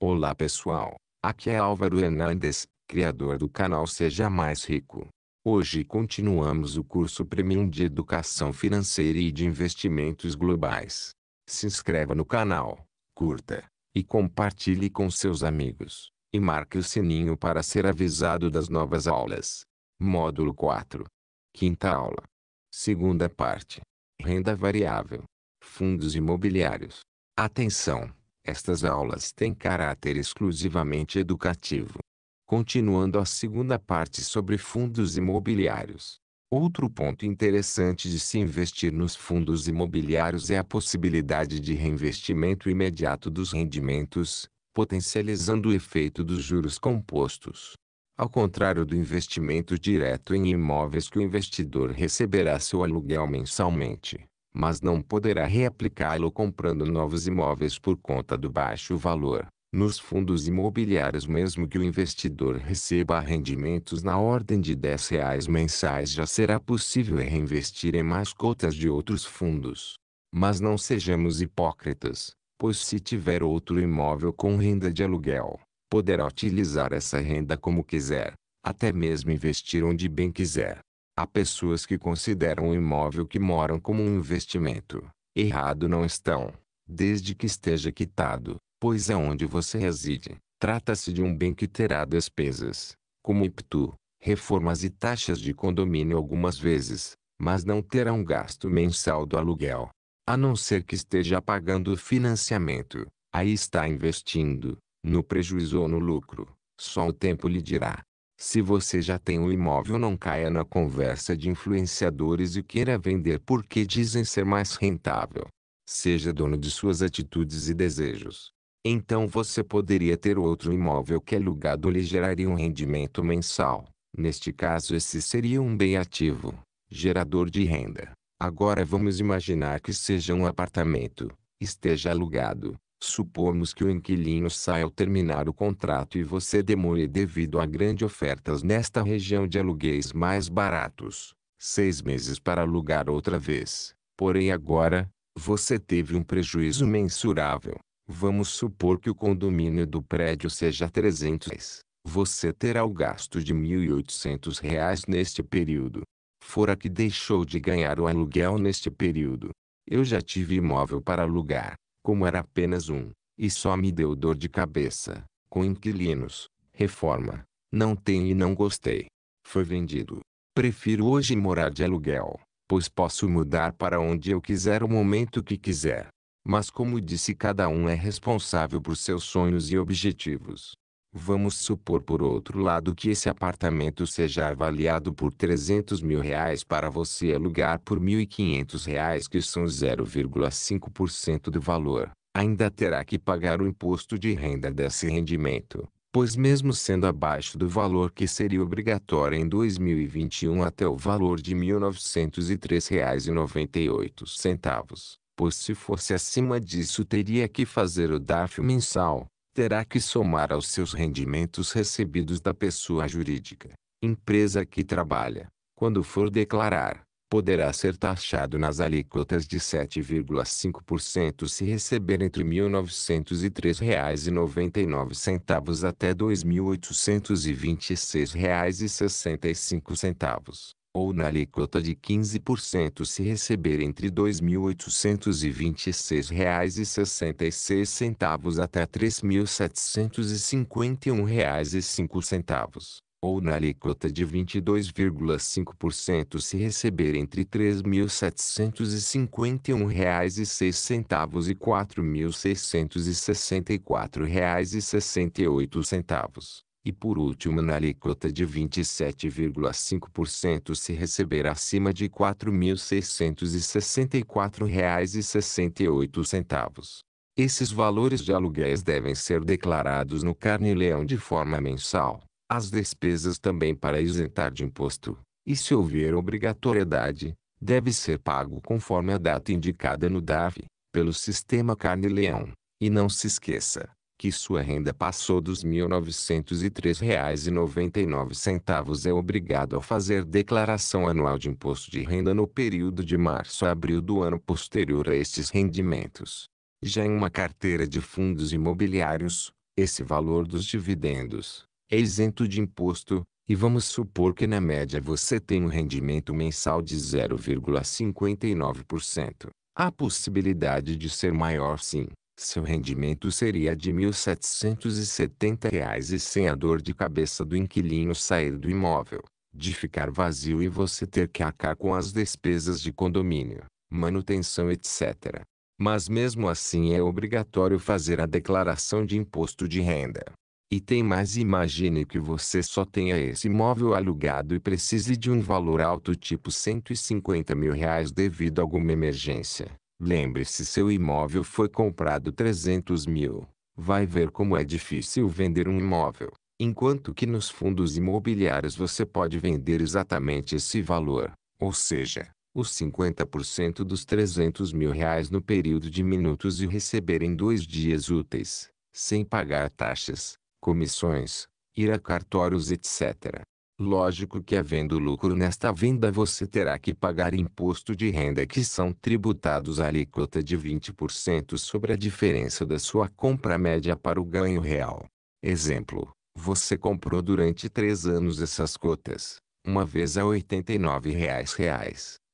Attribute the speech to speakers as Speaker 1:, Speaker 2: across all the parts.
Speaker 1: Olá pessoal, aqui é Álvaro Hernandes, criador do canal Seja Mais Rico. Hoje continuamos o curso Premium de Educação Financeira e de Investimentos Globais. Se inscreva no canal, curta e compartilhe com seus amigos, e marque o sininho para ser avisado das novas aulas. Módulo 4. Quinta aula. Segunda parte. Renda variável. Fundos imobiliários. Atenção! Estas aulas têm caráter exclusivamente educativo. Continuando a segunda parte sobre fundos imobiliários. Outro ponto interessante de se investir nos fundos imobiliários é a possibilidade de reinvestimento imediato dos rendimentos, potencializando o efeito dos juros compostos. Ao contrário do investimento direto em imóveis, que o investidor receberá seu aluguel mensalmente, mas não poderá reaplicá-lo comprando novos imóveis por conta do baixo valor. Nos fundos imobiliários, mesmo que o investidor receba rendimentos na ordem de R$ 10 mensais, já será possível reinvestir em mais cotas de outros fundos. Mas não sejamos hipócritas, pois se tiver outro imóvel com renda de aluguel, poderá utilizar essa renda como quiser, até mesmo investir onde bem quiser. Há pessoas que consideram o imóvel que moram como um investimento. Errado não estão, desde que esteja quitado, pois é onde você reside. Trata-se de um bem que terá despesas, como IPTU, reformas e taxas de condomínio algumas vezes, mas não terá um gasto mensal do aluguel. A não ser que esteja pagando o financiamento, aí está investindo, no prejuízo ou no lucro. Só o tempo lhe dirá. Se você já tem um imóvel, não caia na conversa de influenciadores e queira vender porque dizem ser mais rentável. Seja dono de suas atitudes e desejos. Então você poderia ter outro imóvel que alugado lhe geraria um rendimento mensal. Neste caso, esse seria um bem ativo, gerador de renda. Agora vamos imaginar que seja um apartamento, esteja alugado. Supomos que o inquilino saia ao terminar o contrato e você demore devido a grandes ofertas nesta região de aluguéis mais baratos. 6 meses para alugar outra vez. Porém agora, você teve um prejuízo mensurável. Vamos supor que o condomínio do prédio seja R$ 300. Você terá o gasto de R$ 1.800 neste período. Fora que deixou de ganhar o aluguel neste período. Eu já tive imóvel para alugar. Como era apenas um, e só me deu dor de cabeça, com inquilinos, reforma, não tenho e não gostei. Foi vendido. Prefiro hoje morar de aluguel, pois posso mudar para onde eu quiser o momento que quiser. Mas como disse, cada um é responsável por seus sonhos e objetivos. Vamos supor por outro lado que esse apartamento seja avaliado por R$ 300.000 para você alugar por R$ 1.500, que são 0,5% do valor. Ainda terá que pagar o imposto de renda desse rendimento, pois mesmo sendo abaixo do valor que seria obrigatório em 2021 até o valor de R$ 1.903,98, pois se fosse acima disso teria que fazer o DARF mensal. Terá que somar aos seus rendimentos recebidos da pessoa jurídica, empresa que trabalha. Quando for declarar, poderá ser taxado nas alíquotas de 7,5% se receber entre R$ 1.903,99 até R$ 2.826,65. Ou na alíquota de 15% se receber entre R$ 2.826,66 até R$ 3.751,05, ou na alíquota de 22,5% se receber entre R$ 3.751,06 e R$ 4.664,68. E por último, na alíquota de 27,5% se receber acima de R$ 4.664,68. Esses valores de aluguéis devem ser declarados no Carnê-Leão de forma mensal. As despesas também para isentar de imposto. E se houver obrigatoriedade, deve ser pago conforme a data indicada no DARF, pelo sistema Carnê-Leão. E não se esqueça que sua renda passou dos R$ 1.903,99, é obrigado a fazer declaração anual de imposto de renda no período de março a abril do ano posterior a estes rendimentos. Já em uma carteira de fundos imobiliários, Esse valor dos dividendos é isento de imposto, e vamos supor que na média você tem um rendimento mensal de 0,59%. Há possibilidade de ser maior sim. Seu rendimento seria de R$ 1.770 e sem a dor de cabeça do inquilino sair do imóvel, de ficar vazio e você ter que arcar com as despesas de condomínio, manutenção etc. Mas mesmo assim é obrigatório fazer a declaração de imposto de renda. E tem mais, imagine que você só tenha esse imóvel alugado e precise de um valor alto tipo R$ 150.000 devido a alguma emergência. Lembre-se, seu imóvel foi comprado 300 mil. Vai ver como é difícil vender um imóvel. Enquanto que nos fundos imobiliários você pode vender exatamente esse valor, ou seja, os 50% dos R$ 300.000 no período de minutos e receber em 2 dias úteis, sem pagar taxas, comissões, ir a cartórios etc. Lógico que havendo lucro nesta venda você terá que pagar imposto de renda que são tributados a alíquota de 20% sobre a diferença da sua compra média para o ganho real. Exemplo, você comprou durante 3 anos essas cotas, uma vez a R$ 89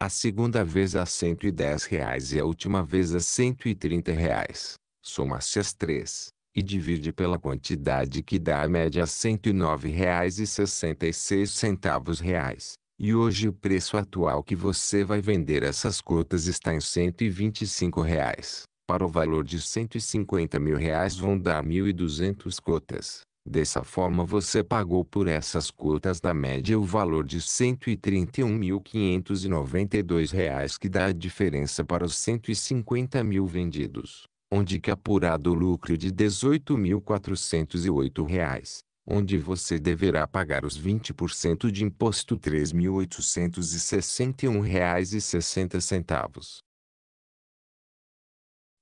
Speaker 1: a segunda vez a R$ 110 e a última vez a R$ 130. Soma-se as três e divide pela quantidade que dá a média R$ 109,66. E hoje o preço atual que você vai vender essas cotas está em R$ 125. Para o valor de R$ 150.000 vão dar 1.200 cotas. Dessa forma você pagou por essas cotas da média o valor de R$ 131.592 que dá a diferença para os 150 mil vendidos, onde que apurado o lucro de R$ 18.408, onde você deverá pagar os 20% de imposto R$ 3.861,60.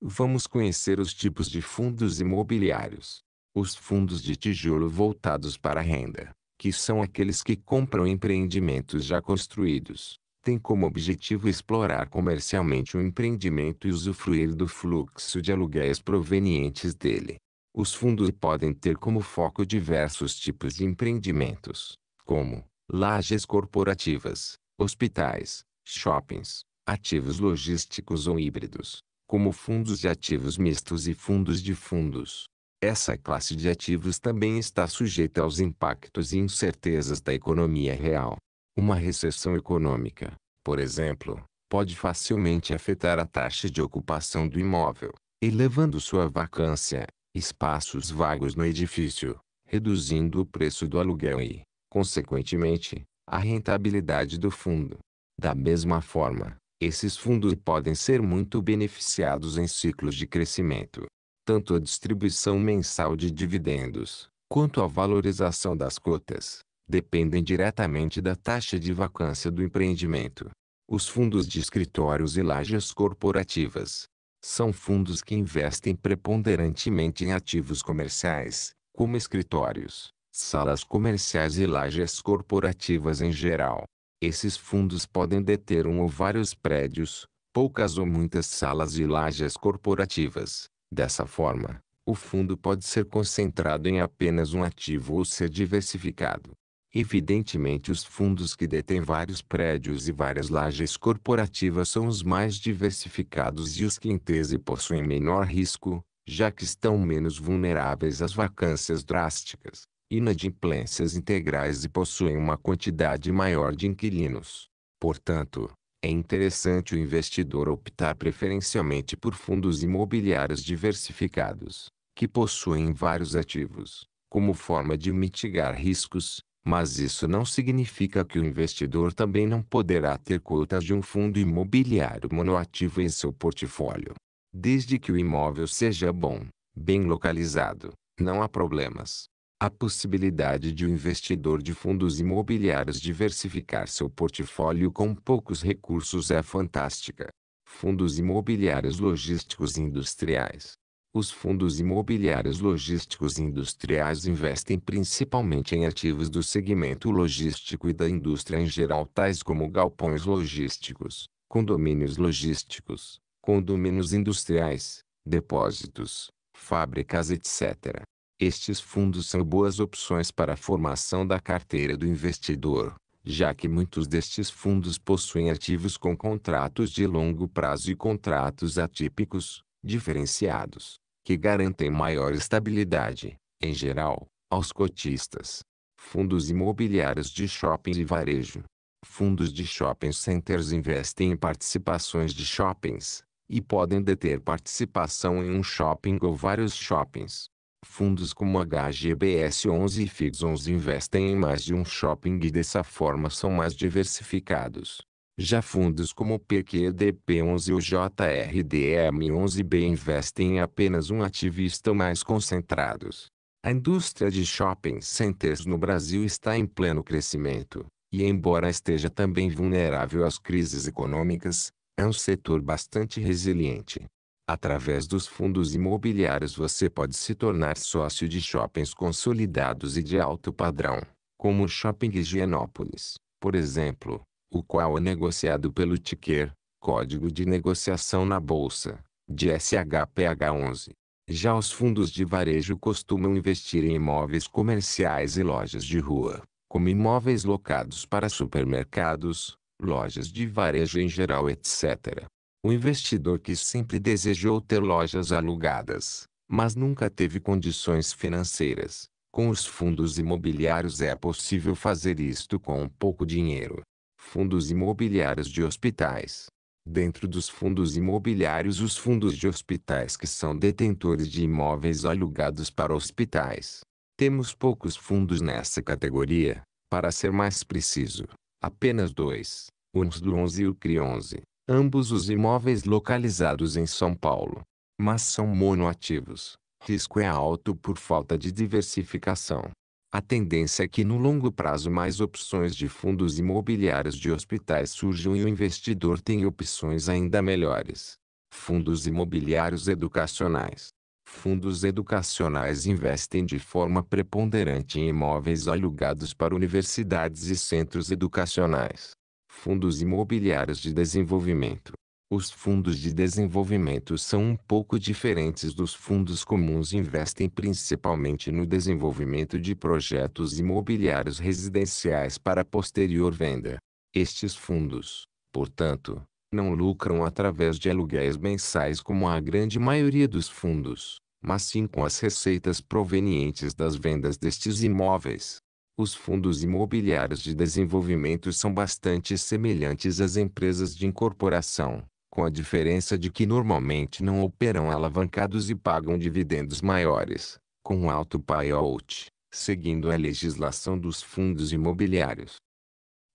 Speaker 1: Vamos conhecer os tipos de fundos imobiliários. Os fundos de tijolo voltados para a renda, que são aqueles que compram empreendimentos já construídos, têm como objetivo explorar comercialmente o empreendimento e usufruir do fluxo de aluguéis provenientes dele. Os fundos podem ter como foco diversos tipos de empreendimentos, como lajes corporativas, hospitais, shoppings, ativos logísticos ou híbridos, como fundos de ativos mistos e fundos de fundos. Essa classe de ativos também está sujeita aos impactos e incertezas da economia real. Uma recessão econômica, por exemplo, pode facilmente afetar a taxa de ocupação do imóvel, elevando sua vacância, espaços vagos no edifício, reduzindo o preço do aluguel e, consequentemente, a rentabilidade do fundo. Da mesma forma, esses fundos podem ser muito beneficiados em ciclos de crescimento. Tanto a distribuição mensal de dividendos, quanto a valorização das cotas, dependem diretamente da taxa de vacância do empreendimento. Os fundos de escritórios e lajes corporativas são fundos que investem preponderantemente em ativos comerciais, como escritórios, salas comerciais e lajes corporativas em geral. Esses fundos podem deter um ou vários prédios, poucas ou muitas salas e lajes corporativas. Dessa forma, o fundo pode ser concentrado em apenas um ativo ou ser diversificado. Evidentemente, os fundos que detêm vários prédios e várias lajes corporativas são os mais diversificados e os que em tese possuem menor risco, já que estão menos vulneráveis às vacâncias drásticas, inadimplências integrais e possuem uma quantidade maior de inquilinos. Portanto, é interessante o investidor optar preferencialmente por fundos imobiliários diversificados, que possuem vários ativos, como forma de mitigar riscos, mas isso não significa que o investidor também não poderá ter cotas de um fundo imobiliário monoativo em seu portfólio. Desde que o imóvel seja bom, bem localizado, não há problemas. A possibilidade de o investidor de fundos imobiliários diversificar seu portfólio com poucos recursos é fantástica. Fundos imobiliários logísticos e industriais. Os fundos imobiliários logísticos e industriais investem principalmente em ativos do segmento logístico e da indústria em geral, tais como galpões logísticos, condomínios logísticos, condomínios industriais, depósitos, fábricas etc. Estes fundos são boas opções para a formação da carteira do investidor, já que muitos destes fundos possuem ativos com contratos de longo prazo e contratos atípicos, diferenciados, que garantem maior estabilidade, em geral, aos cotistas. Fundos imobiliários de shopping e varejo. Fundos de shopping centers investem em participações de shoppings, e podem deter participação em um shopping ou vários shoppings. Fundos como HGBS 11 e FIX 11 investem em mais de um shopping e dessa forma são mais diversificados. Já fundos como PQDP 11 ou JRDM 11B investem em apenas um ativo e estão mais concentrados. A indústria de shopping centers no Brasil está em pleno crescimento, e embora esteja também vulnerável às crises econômicas, é um setor bastante resiliente. Através dos fundos imobiliários você pode se tornar sócio de shoppings consolidados e de alto padrão, como o Shopping Higienópolis, por exemplo, o qual é negociado pelo ticker, código de negociação na bolsa, de SHPH11. Já os fundos de varejo costumam investir em imóveis comerciais e lojas de rua, como imóveis locados para supermercados, lojas de varejo em geral, etc. O investidor que sempre desejou ter lojas alugadas, mas nunca teve condições financeiras, com os fundos imobiliários é possível fazer isto com pouco dinheiro. Fundos imobiliários de hospitais. Dentro dos fundos imobiliários, os fundos de hospitais que são detentores de imóveis alugados para hospitais. Temos poucos fundos nessa categoria, para ser mais preciso, apenas dois, o UNSDO 11 e o CRI 11. Ambos os imóveis localizados em São Paulo. Mas são monoativos. Risco é alto por falta de diversificação. A tendência é que no longo prazo mais opções de fundos imobiliários de hospitais surjam e o investidor tem opções ainda melhores. Fundos imobiliários educacionais. Fundos educacionais investem de forma preponderante em imóveis alugados para universidades e centros educacionais. Fundos imobiliários de desenvolvimento. Os fundos de desenvolvimento são um pouco diferentes dos fundos comuns e investem principalmente no desenvolvimento de projetos imobiliários residenciais para posterior venda. Estes fundos, portanto, não lucram através de aluguéis mensais como a grande maioria dos fundos, mas sim com as receitas provenientes das vendas destes imóveis. Os fundos imobiliários de desenvolvimento são bastante semelhantes às empresas de incorporação, com a diferença de que normalmente não operam alavancados e pagam dividendos maiores, com alto payout, seguindo a legislação dos fundos imobiliários.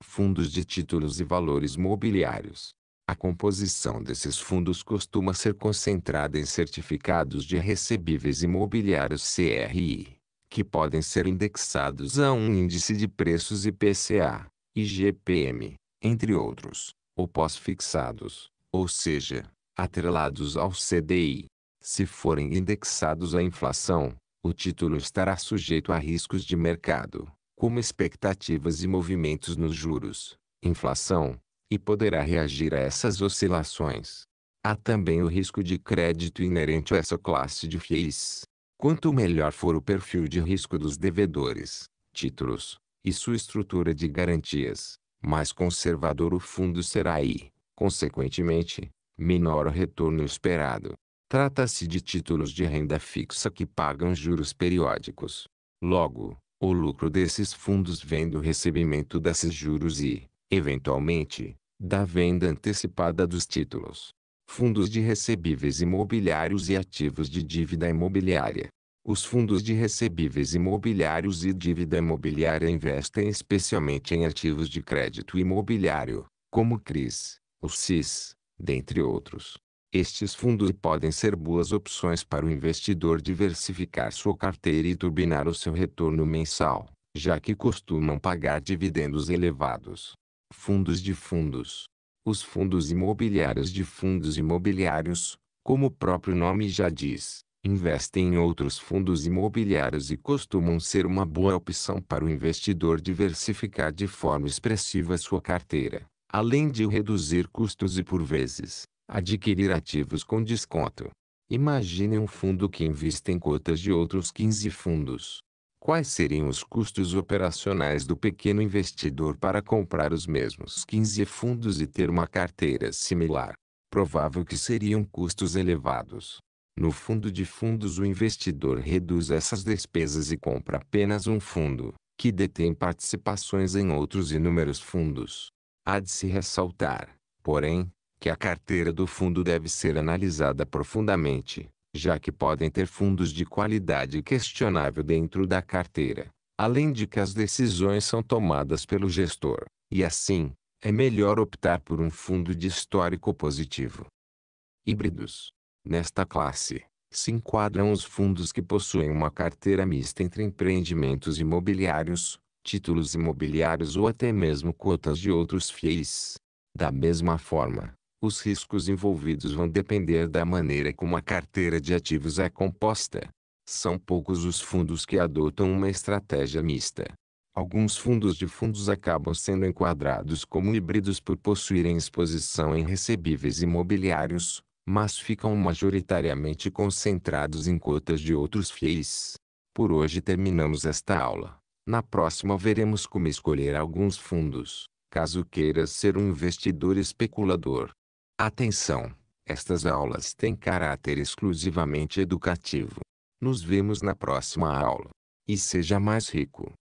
Speaker 1: Fundos de títulos e valores mobiliários. A composição desses fundos costuma ser concentrada em certificados de recebíveis imobiliários CRI, que podem ser indexados a um índice de preços IPCA, IGPM, entre outros, ou pós-fixados, ou seja, atrelados ao CDI. Se forem indexados à inflação, o título estará sujeito a riscos de mercado, como expectativas e movimentos nos juros, inflação, e poderá reagir a essas oscilações. Há também o risco de crédito inerente a essa classe de FIIs. Quanto melhor for o perfil de risco dos devedores, títulos, e sua estrutura de garantias, mais conservador o fundo será e, consequentemente, menor o retorno esperado. Trata-se de títulos de renda fixa que pagam juros periódicos. Logo, o lucro desses fundos vem do recebimento desses juros e, eventualmente, da venda antecipada dos títulos. Fundos de recebíveis imobiliários e ativos de dívida imobiliária. Os fundos de recebíveis imobiliários e dívida imobiliária investem especialmente em ativos de crédito imobiliário, como CRIs, o CIS, dentre outros. Estes fundos podem ser boas opções para o investidor diversificar sua carteira e turbinar o seu retorno mensal, já que costumam pagar dividendos elevados. Fundos de fundos. Os fundos imobiliários de fundos imobiliários, como o próprio nome já diz, investem em outros fundos imobiliários e costumam ser uma boa opção para o investidor diversificar de forma expressiva sua carteira, além de reduzir custos e, por vezes, adquirir ativos com desconto. Imagine um fundo que investe em cotas de outros 15 fundos. Quais seriam os custos operacionais do pequeno investidor para comprar os mesmos 15 fundos e ter uma carteira similar? Provável que seriam custos elevados. No fundo de fundos, o investidor reduz essas despesas e compra apenas um fundo, que detém participações em outros inúmeros fundos. Há de se ressaltar, porém, que a carteira do fundo deve ser analisada profundamente, já que podem ter fundos de qualidade questionável dentro da carteira, além de que as decisões são tomadas pelo gestor, e assim, é melhor optar por um fundo de histórico positivo. Híbridos. Nesta classe, se enquadram os fundos que possuem uma carteira mista entre empreendimentos imobiliários, títulos imobiliários ou até mesmo cotas de outros FIIs. Da mesma forma, os riscos envolvidos vão depender da maneira como a carteira de ativos é composta. São poucos os fundos que adotam uma estratégia mista. Alguns fundos de fundos acabam sendo enquadrados como híbridos por possuírem exposição em recebíveis imobiliários, mas ficam majoritariamente concentrados em cotas de outros FIIs. Por hoje terminamos esta aula. Na próxima veremos como escolher alguns fundos, caso queiras ser um investidor especulador. Atenção! Estas aulas têm caráter exclusivamente educativo. Nos vemos na próxima aula. E seja mais rico.